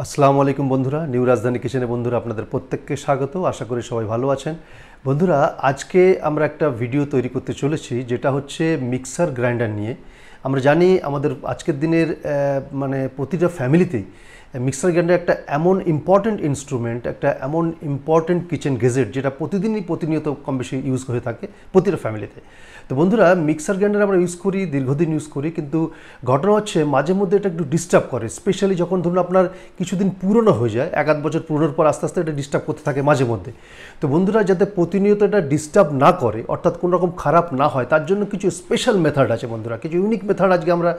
আসসালামু আলাইকুম বন্ধুরা, নিউ রাজধানী কিচেনে বন্ধুরা আপনাদের প্রত্যেককে স্বাগত। আশা করি সবাই ভালো আছেন। বন্ধুরা, আজকে আমরা একটা ভিডিও তৈরি করতে চলেছি যেটা হচ্ছে মিক্সার গ্রাইন্ডার নিয়ে। আমরা জানি আমাদের আজকের দিনের প্রতিটা ফ্যামিলিতেই মিক্সার গ্রাইন্ডার একটা এমন ইম্পর্ট্যান্ট ইনস্ট্রুমেন্ট, একটা এমন ইম্পর্ট্যান্ট কিচেন গেজেট যেটা প্রতিনিয়ত কম বেশি ইউজ হয়ে থাকে প্রতিটা ফ্যামিলিতে। তো বন্ধুরা, মিক্সার গ্রাইন্ডার আমরা ইউজ করি, দীর্ঘদিন ইউজ করি, কিন্তু ঘটনা হচ্ছে মাঝে মধ্যে এটা একটু ডিস্টার্ব করে। স্পেশালি যখন ধরুন আপনার কিছুদিন পুরনো হয়ে যায়, এক আধ বছর পুরনোর পর আস্তে আস্তে এটা ডিস্টার্ব করতে থাকে মাঝে মধ্যে। তো বন্ধুরা, যাতে প্রতিনিয়ত এটা ডিস্টার্ব না করে, অর্থাৎ কোনো রকম খারাপ না হয়, তার জন্য কিছু স্পেশাল মেথড আছে বন্ধুরা, কিছু ইউনিক মেথড আজকে আমরা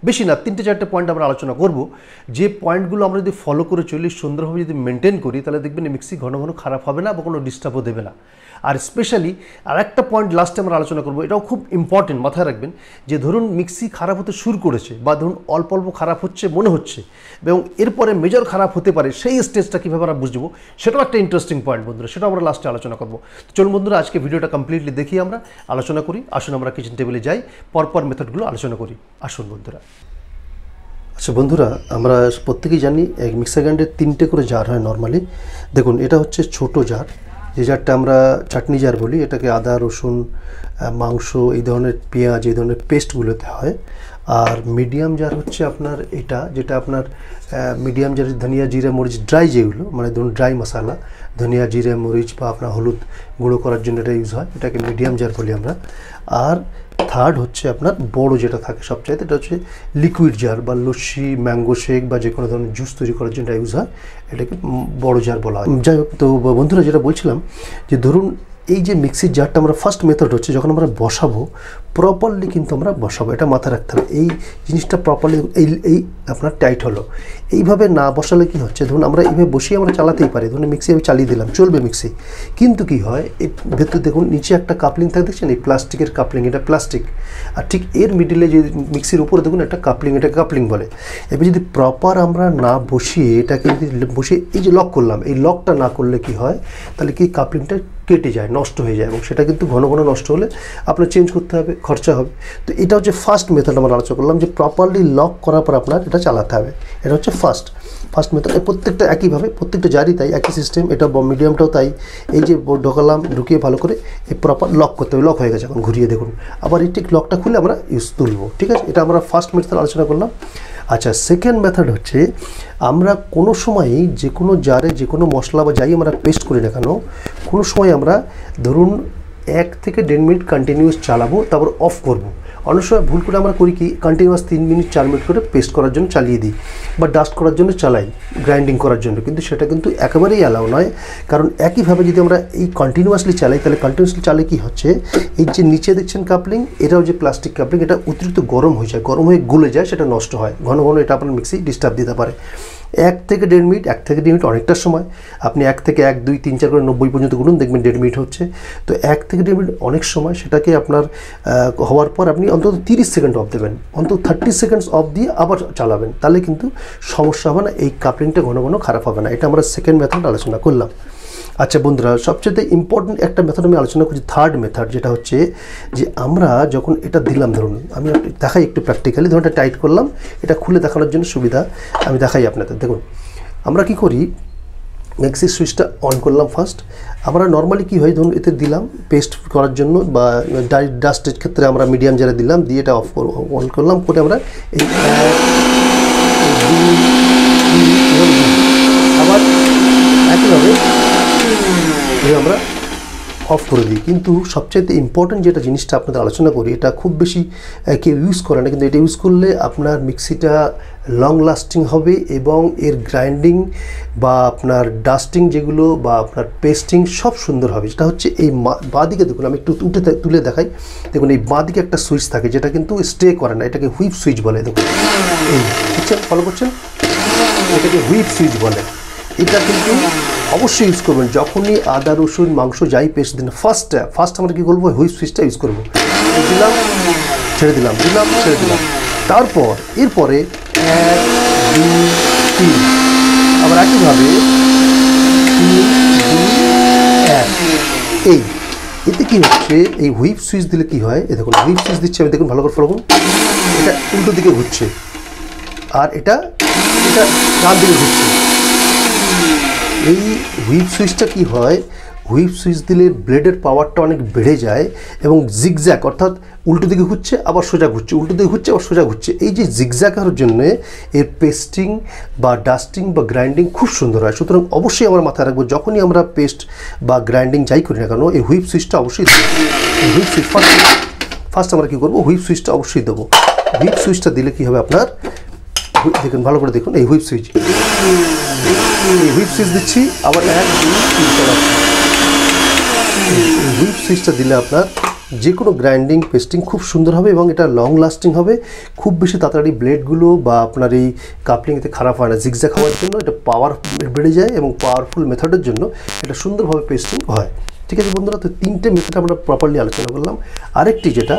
বেশি না 3-4টে পয়েন্ট আমরা আলোচনা করব। যে পয়েন্টগুলো আমরা যদি ফলো করে চলি, সুন্দরভাবে যদি মেনটেন করি, তাহলে দেখবেন মিক্সি ঘন ঘন খারাপ হবে না বা কোনো ডিস্টার্বও দেবে না। আর স্পেশালি আর একটা পয়েন্ট লাস্টে আমরা আলোচনা করবো, এটাও খুব ইম্পর্টেন্ট, মাথায় রাখবেন যে ধরুন মিক্সি খারাপ হতে শুরু করেছে বা ধরুন অল্প অল্প খারাপ হচ্ছে মনে হচ্ছে এবং এরপরে মেজর খারাপ হতে পারে, সেই স্টেজটা কীভাবে আমরা বুঝবো, সেটাও একটা ইন্টারেস্টিং পয়েন্ট বন্ধুরা, সেটাও আমরা লাস্টে আলোচনা করবো। তো চলুন বন্ধুরা, আজকে ভিডিওটা কমপ্লিটলি দেখি, আমরা আলোচনা করি। আসুন আমরা কিচেন টেবিলে যাই, পরপর মেথডগুলো আলোচনা করি। আসুন বন্ধুরা। আচ্ছা বন্ধুরা, আমরা প্রত্যেকেই জানি মিক্সার গ্রাইন্ডারের 3টে করে জার হয় নর্মালি। দেখুন, এটা হচ্ছে ছোট জার, যে জারটা আমরা চাটনি জার বলি। এটাকে আদা রসুন মাংস এই ধরনের পেঁয়াজ এই ধরনের পেস্টগুলোতে হয়। আর মিডিয়াম জার হচ্ছে আপনার এটা, যেটা আপনার মিডিয়াম জার ধনিয়া জিরে মরিচ ড্রাই, যেগুলো মানে ধরুন ড্রাই মশলা, ধনিয়া জিরে মরিচ বা আপনার হলুদ গুঁড়ো করার জন্য এটা ইউজ হয়, এটাকে মিডিয়াম জার বলি আমরা। আর থার্ড হচ্ছে আপনার বড় যেটা থাকে সবচাইতে, এটা হচ্ছে লিকুইড জার বা লস্যি ম্যাঙ্গো শেক বা যে কোনো ধরনের জুস তৈরি করার জন্য ইউজ হয়, এটাকে বড় জার বলা হয়। যাই হোক, তো বন্ধুরা যেটা বলছিলাম যে ধরুন এই যে মিক্সির জারটা আমরা ফার্স্ট মেথড হচ্ছে যখন আমরা বসাবো, প্রপারলি কিন্তু আমরা বসাবো, এটা মাথায় রাখতে হবে। এই জিনিসটা প্রপারলি এই আপনার টাইট হলো, এইভাবে না বসালে কি হচ্ছে, ধরুন আমরা এইভাবে বসিয়ে আমরা চালাতেই পারি, ধরুন মিক্সি আমি চালিয়ে দিলাম, চলবে মিক্সি, কিন্তু কি হয় এই ভেতর দেখুন নিচে একটা কাপলিং থাকে, দেখছেন এই প্লাস্টিকের কাপলিং, এটা প্লাস্টিক, আর ঠিক এর মিডিলে যে মিক্সির উপরে দেখুন একটা কাপলিং, এটা কাপলিং বলে। এবার যদি প্রপার আমরা না বসিয়ে এটাকে যদি বসিয়ে এই যে লক করলাম, এই লকটা না করলে কি হয়, তাহলে কি কাপলিংটা কেটে যায়, নষ্ট হয়ে যায়, এবং সেটা কিন্তু ঘন ঘন নষ্ট হলে আপনার চেঞ্জ করতে হবে, খরচা হবে। তো এটা হচ্ছে ফার্স্ট মেথড আমরা আলোচনা করলাম, যে প্রপারলি লক করার পর আপনার এটা চালাতে হবে। এটা হচ্ছে ফার্স্ট মেথড। প্রত্যেকটা একইভাবে, প্রত্যেকটা জারই তাই, একই সিস্টেম। এটা মিডিয়ামটাও তাই, এই যে ঢোকালাম, ঢুকিয়ে ভালো করে এই প্রপার লক করতে হবে। লক হয়ে গেছে, এখন ঘুরিয়ে দেখুন, আবার এই ঠিক লকটা খুলে আমরা তুলবো, ঠিক আছে। এটা আমরা ফার্স্ট মেথড আলোচনা করলাম। আচ্ছা, সেকেন্ড মেথড হচ্ছে আমরা কোনো সময়ই যে কোনো জারে যে কোনো মশলা বা যাই আমরা পেস্ট করি না কেন, কোনো সময় আমরা ধরুন 1 থেকে 1.5 মিনিট কন্টিনিউয়াস চালাবো, তারপর অফ করবো। অনেক সময় ভুল করে আমরা করি কি, কন্টিনিউয়াস 3 মিনিট 4 মিনিট করে পেস্ট করার জন্য চালিয়ে দিই বা ডাস্ট করার জন্য চালাই, গ্রাইন্ডিং করার জন্য, কিন্তু সেটা কিন্তু একেবারেই অ্যালাউ নয়। কারণ একইভাবে যদি আমরা এই কন্টিনিউয়াসলি চালাই, তাহলে কন্টিনিউয়াসলি চালে কি হচ্ছে, এই যে নিচে দেখছেন কাপলিং, এটাও যে প্লাস্টিক কাপলিং, এটা অতিরিক্ত গরম হয়ে যায়, গরম হয়ে গলে যায়, সেটা নষ্ট হয় ঘন ঘন, এটা আপনার মিক্সি ডিস্টার্ব দিতে পারে। 1 থেকে 1.5 মিনিট, 1 থেকে 1.5 মিনিট অনেকটা সময়, আপনি 1 থেকে 1, 2, 3, 4 করে 90 পর্যন্ত গুনুন, দেখবেন 1.5 মিনিট হচ্ছে। তো 1 থেকে 1.5 মিনিট অনেক সময়, সেটাকে আপনার হওয়ার পর আপনি অন্তত 30 সেকেন্ড অফ দেবেন, অন্তত 30 সেকেন্ডস অফ দিয়ে আবার চালাবেন, তাহলে কিন্তু সমস্যা হবে না, এই কাপলিংটা ঘন ঘন খারাপ হবে না। এটা আমরা সেকেন্ড মেথড আলোচনা করলাম। আচ্ছা বন্ধুরা, সবচেয়ে ইম্পর্টেন্ট একটা মেথড আমি আলোচনা করছি, থার্ড মেথড, যেটা হচ্ছে যে আমরা যখন এটা দিলাম, ধরুন আমি দেখাই একটু প্র্যাকটিক্যালি, ধরুন এটা টাইট করলাম, এটা খুলে দেখানোর জন্য সুবিধা আমি দেখাই আপনাদের। দেখুন আমরা কি করি, মিক্সির সুইচটা অন করলাম ফার্স্ট। আমরা নর্মালি কী হয়, ধরুন এতে দিলাম পেস্ট করার জন্য বা ডাস্টের ক্ষেত্রে আমরা মিডিয়াম জারে দিলাম, দিয়ে এটা অন করলাম, করে আমরা এই আবার একইভাবে আমরা অফ করে দিই। কিন্তু সবচাইতে ইম্পর্টেন্ট যেটা জিনিসটা আপনাদের আলোচনা করি, এটা খুব বেশি কেউ ইউজ করে না, কিন্তু এটা ইউজ করলে আপনার মিক্সিটা লং লাস্টিং হবে এবং এর গ্রাইন্ডিং বা আপনার ডাস্টিং যেগুলো বা আপনার পেস্টিং সব সুন্দর হবে। যেটা হচ্ছে এই বাঁদিকে দেখুন, আমি একটু তুলে দেখাই। দেখুন এই বাঁদিকে একটা সুইচ থাকে, যেটা কিন্তু স্টে করে না, এটাকে হুইপ সুইচ বলে। দেখুন এই বুঝছেন, ফলো করছেন, এটাকে হুইপ সুইচ বলে। এটা কিন্তু অবশ্যই ইউজ করবেন যখনই আদা রসুন মাংস যাই পেস্ট দিন, ফার্স্ট আমরা কী করবো, হুইপ সুইচটা ইউজ করবো। দিলাম, ছেড়ে দিলাম, দিলাম, ছেড়ে দিলাম, তারপর এরপরে 1, 2, 3, আবার একইভাবে 3, 2, 1। এই এতে কী হচ্ছে, এই হুইপ সুইচ দিলে কী হয়, এই দেখুন হুইপ সুইচ দিচ্ছে আমি, দেখুন ভালো করে ফলো করুন, এটা উল্টো দিকে ঘুরছে আর এটা ডান দিকে ঘুরছে। এই হুইপ সুইচটা কি হয়, হুইপ সুইচ দিলে ব্লেডের পাওয়ারটা অনেক বেড়ে যায় এবং জিগজ্যাগ অর্থাৎ উল্টো দিকে ঘুরছে আবার সোজা ঘুরছে, উল্টো দিকে ঘুরছে আবার সোজা ঘুরছে, এই যে জিগজ্যাগ হওয়ার জন্য এর পেস্টিং বা ডাস্টিং বা গ্রাইন্ডিং খুব সুন্দর হয়। সুতরাং অবশ্যই আমরা মাথায় রাখবো যখনই আমরা পেস্ট বা গ্রাইন্ডিং যাই করি না কেন এই হুইপ সুইচটা অবশ্যই দেবো। হুইপ সুইচ ফার্স্ট আমরা কী করবো, হুইপ সুইচটা অবশ্যই দেবো। হুইপ সুইচটা দিলে কী হবে আপনার, দেখুন ভালো করে দেখুন, এই হুইপ সুইচ দিচ্ছি আবার 1 2 3 চালাচ্ছি। হুইপ সুইচটা দিলে আপনার যে কোনো গ্রাইন্ডিং পেস্টিং খুব সুন্দর হবে এবং এটা লং লাস্টিং হবে। খুব বেশি তাড়াতাড়ি ব্লেডগুলো বা আপনার এই কাপলিংতে খারাপ হয় না। জিগজ্যাগ হওয়ার জন্য এটা পাওয়ার বেড়ে যায় এবং পাওয়ারফুল মেথডের জন্য এটা সুন্দরভাবে পেস্টিং হয়। ঠিক আছে বন্ধুরা, তো 3টে মেথড আমরা প্রপারলি আলোচনা করলাম। আরেকটি যেটা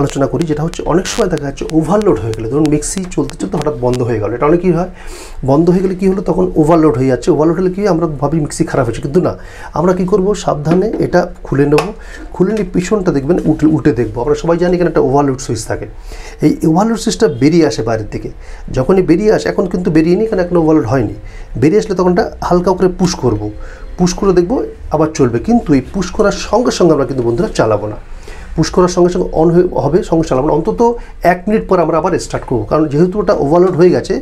আলোচনা করি, যেটা হচ্ছে অনেক সময় দেখা যাচ্ছে ওভারলোড হয়ে গেলে, ধরুন মিক্সি চলতে চলতে হঠাৎ বন্ধ হয়ে গেল, এটা অনেকই হয়। বন্ধ হয়ে গেলে কী হলো, তখন ওভারলোড হয়ে যাচ্ছে। ওভারলোড হলে কি আমরা ভাবি মিক্সি খারাপ হয়েছে, কিন্তু না, আমরা কী করব, সাবধানে এটা খুলে নেব। খুলে নিয়ে পিছনটা দেখবেন উল্টে দেখবো। আমরা সবাই জানি এখানে একটা ওভারলোড সুইচ থাকে। এই ওভারলোড সুইচটা বেরিয়ে আসে বাইরের দিকে। যখনই বেরিয়ে আসে, এখন কিন্তু বেরিয়ে নিই কারণ এখন ওভারলোড হয়নি, বেরিয়ে আসলে তখনটা হালকা করে পুশ করব, পুশ করে দেখবো আবার চলবে। কিন্তু এই পুশ করার সঙ্গে সঙ্গে আমরা কিন্তু বন্ধুরা চালাবো না। পুশ করার সঙ্গে সঙ্গে অন হবে, সঙ্গে চালাবো না, অন্তত 1 মিনিট পর আমরা আবার স্টার্ট করবো। কারণ যেহেতু ওটা ওভারলোড হয়ে গেছে,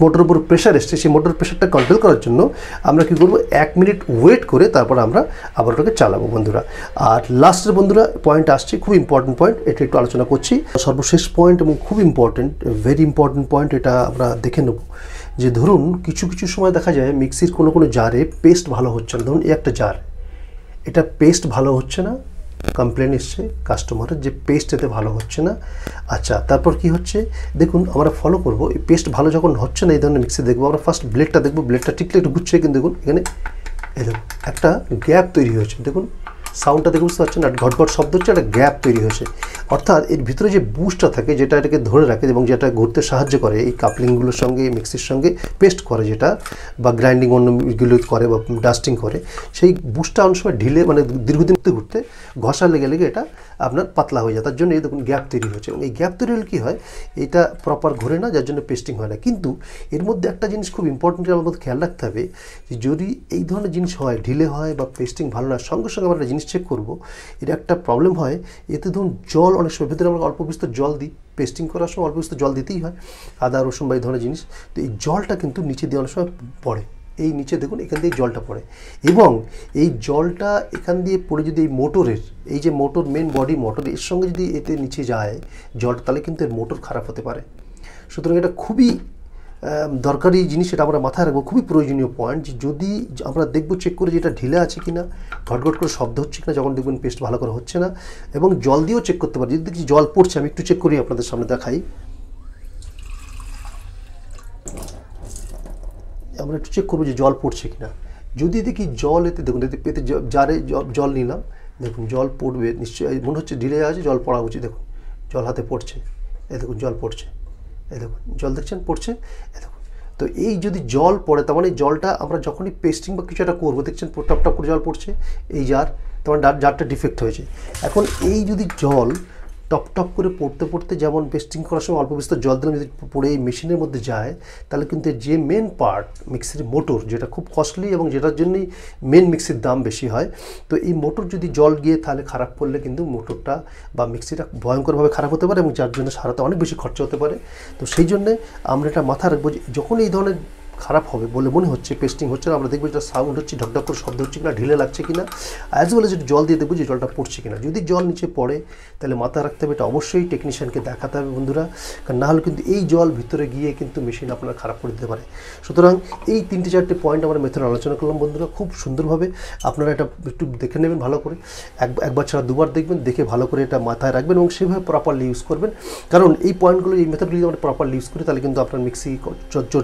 মোটরের উপর প্রেশার এসছে, সেই মোটরের প্রেশারটা কন্ট্রোল করার জন্য আমরা কী করবো, 1 মিনিট ওয়েট করে তারপর আমরা আবার ওটাকে চালাবো বন্ধুরা। আর লাস্টের বন্ধুরা পয়েন্ট আসছে, খুব ইম্পর্টেন্ট পয়েন্ট, এটা একটু আলোচনা করছি। সর্বশেষ পয়েন্ট এবং খুব ইম্পর্টেন্ট, ভেরি ইম্পর্টেন্ট পয়েন্ট, এটা আমরা দেখে নেব। যে ধরুন কিছু সময় দেখা যায় মিক্সির কোনো জারে পেস্ট ভালো হচ্ছে না। ধরুন এই একটা জার, এটা পেস্ট ভালো হচ্ছে না, কমপ্লেন এসছে কাস্টমারের যে পেস্ট এতে ভালো হচ্ছে না। আচ্ছা, তারপর কি হচ্ছে দেখুন, আমরা ফলো করব। এই পেস্ট ভালো যখন হচ্ছে না এই ধরনের মিক্সি দেখবো, আমরা ফার্স্ট ব্লেডটা দেখবো, ব্লেডটা ঠিকঠাক একটু ঘুরছে, কিন্তু দেখুন এখানে এই দেখুন একটা গ্যাপ তৈরি হয়েছে। দেখুন সাউন্ডটা দেখে বুঝতে পারছেন, আর ঘটঘট শব্দ হচ্ছে, একটা গ্যাপ তৈরি হয়েছে। অর্থাৎ এর ভিতরে যে বুস্টটা থাকে, যেটা এটাকে ধরে রাখে এবং যেটা ঘুরতে সাহায্য করে, এই কাপলিংগুলোর সঙ্গে মিক্সির সঙ্গে পেস্ট করে যেটা, বা গ্রাইন্ডিং অন্যগুলো করে বা ডাস্টিং করে, সেই বুস্টটা অনেক সময় ঢিলে মানে দীর্ঘদিন ঘুরতে ঘষা লেগে এটা আপনার পাতলা হয়ে যায়। তার জন্য এই দেখুন গ্যাপ তৈরি হয়েছে। এবং এই গ্যাপ তৈরি হলে কী হয়, এটা প্রপার ঘোরে না, যার জন্য পেস্টিং হয় না। কিন্তু এর মধ্যে একটা জিনিস খুব ইম্পর্টেন্ট আমাদের খেয়াল রাখতে হবে, যে যদি এই ধরনের জিনিস হয়, ঢিলে হয় বা পেস্টিং ভালো না, সঙ্গে সঙ্গে আমরা একটা জিনিস চেক করবো। এটা একটা প্রবলেম হয়, এতে ধরুন জল অনেক সময় ভেতরে আমরা অল্প বিস্তর জল দিই, পেস্টিং করার সময় অল্প বিস্তর জল দিতেই হয়, আদা রসুন বা এই ধরনের জিনিস। তো এই জলটা কিন্তু নিচে দিয়ে অনেক সময় পড়ে, এই নিচে দেখুন এখান দিয়ে জলটা পড়ে, এবং এই জলটা এখান দিয়ে পড়ে যদি এই মোটরের, এই যে মোটর মেন বডি মোটর, এর সঙ্গে যদি এতে নিচে যায় জলটা, তাহলে কিন্তু এর মোটর খারাপ হতে পারে। সুতরাং এটা খুবই দরকারি জিনিস, এটা আমরা মাথায় রাখবো, খুবই প্রয়োজনীয় পয়েন্ট। যে যদি আমরা দেখবো চেক করে যে এটা ঢিলে আছে কিনা, ঘটঘট করে শব্দ হচ্ছে কিনা, যখন দেখবেন পেস্ট ভালো করে হচ্ছে না, এবং জল দিয়েও চেক করতে পারি। যদি দেখি জল পড়ছে, আমি একটু চেক করি, আপনাদের সামনে দেখাই। আমরা একটু চেক করবো যে জল পড়ছে কিনা। যদি দেখি জল এতে, দেখুন এতে জারে জল নিলাম, দেখুন জল পড়বে নিশ্চয়ই, মনে হচ্ছে ঢিলে আছে, জল পড়া উচিত। দেখুন জল হাতে পড়ছে, এই দেখুন জল পড়ছে, এই দেখুন জল দেখছেন পড়ছে, এই দেখুন। তো এই যদি জল পড়ে, তার মানে জলটা আমরা যখনই পেস্টিং বা কিছু একটা করবো, দেখছেন টপ টপ করে জল পড়ছে, এই জার, তোমার জারটা ডিফেক্ট হয়েছে। এখন এই যদি জল টপ টপ করে পড়তে যেমন পেস্টিং করার সময় অল্প বিস্তর জল দিলাম, যদি পড়ে এই মেশিনের মধ্যে যায়, তাহলে কিন্তু যে মেন পার্ট মিক্সির মোটর, যেটা খুব কস্টলি এবং যেটার জন্যই মেন মিক্সির দাম বেশি হয়, তো এই মোটর যদি জল গিয়ে তাহলে খারাপ করলে কিন্তু মোটরটা বা মিক্সিটা ভয়ঙ্করভাবে খারাপ হতে পারে, এবং যার জন্য সারাতে অনেক বেশি খরচা হতে পারে। তো সেই জন্যে আমরা এটা মাথায় রাখবো যে যখন এই ধরনের খারাপ হবে বলে মনে হচ্ছে, পেস্টিং হচ্ছে না, আমরা দেখবো যেটা সাউন্ড হচ্ছে, ঢকঢক করে শব্দ হচ্ছে কিনা, ঢিলে লাগছে কিনা, অ্যাজ ওয়েল এজ জল দিয়ে দেখবো যে জলটা পড়ছে কিনা। যদি জল নিচে পড়ে, তাহলে মাথায় রাখতে হবে এটা অবশ্যই টেকনিশিয়ানকে দেখাতে হবে বন্ধুরা, কারণ না হলে কিন্তু এই জল ভিতরে গিয়ে কিন্তু মেশিন আপনার খারাপ করে দিতে পারে। সুতরাং এই 3-4টে পয়েন্ট আমরা মেথড আলোচনা করলাম বন্ধুরা, খুব সুন্দরভাবে আপনারা এটা একটু দেখে নেবেন ভালো করে, একবার ছাড়া দুবার দেখবেন, দেখে ভালো করে এটা মাথায় রাখবেন এবং সেভাবে প্রপারলি ইউজ করবেন। কারণ এই পয়েন্টগুলো, এই মেথডগুলি আমরা প্রপারলি ইউজ করি, তাহলে কিন্তু আপনার মিক্সি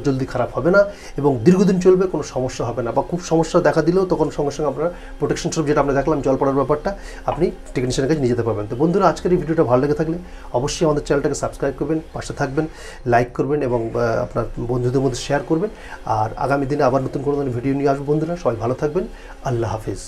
জলদি খারাপ হবে না এবং দীর্ঘদিন চলবে, কোনো সমস্যা হবে না। বা খুব সমস্যা দেখা দিলেও তখন সঙ্গে সঙ্গে আপনারা প্রোটেকশন স্বরূপ, যেটা আমরা দেখলাম জল পড়ার ব্যাপারটা, আপনি টেকনিশিয়ানের কাছে নিয়ে যেতে পারবেন। তো বন্ধুরা, আজকের এই ভিডিওটা ভালো লেগে থাকলে অবশ্যই আমাদের চ্যানেলটাকে সাবস্ক্রাইব করবেন, পাশে থাকবেন, লাইক করবেন এবং আপনার বন্ধুদের মধ্যে শেয়ার করবেন। আর আগামী দিনে আবার নতুন কোনো ভিডিও নিয়ে আসবো বন্ধুরা। সবাই ভালো থাকবেন, আল্লাহ হাফিজ।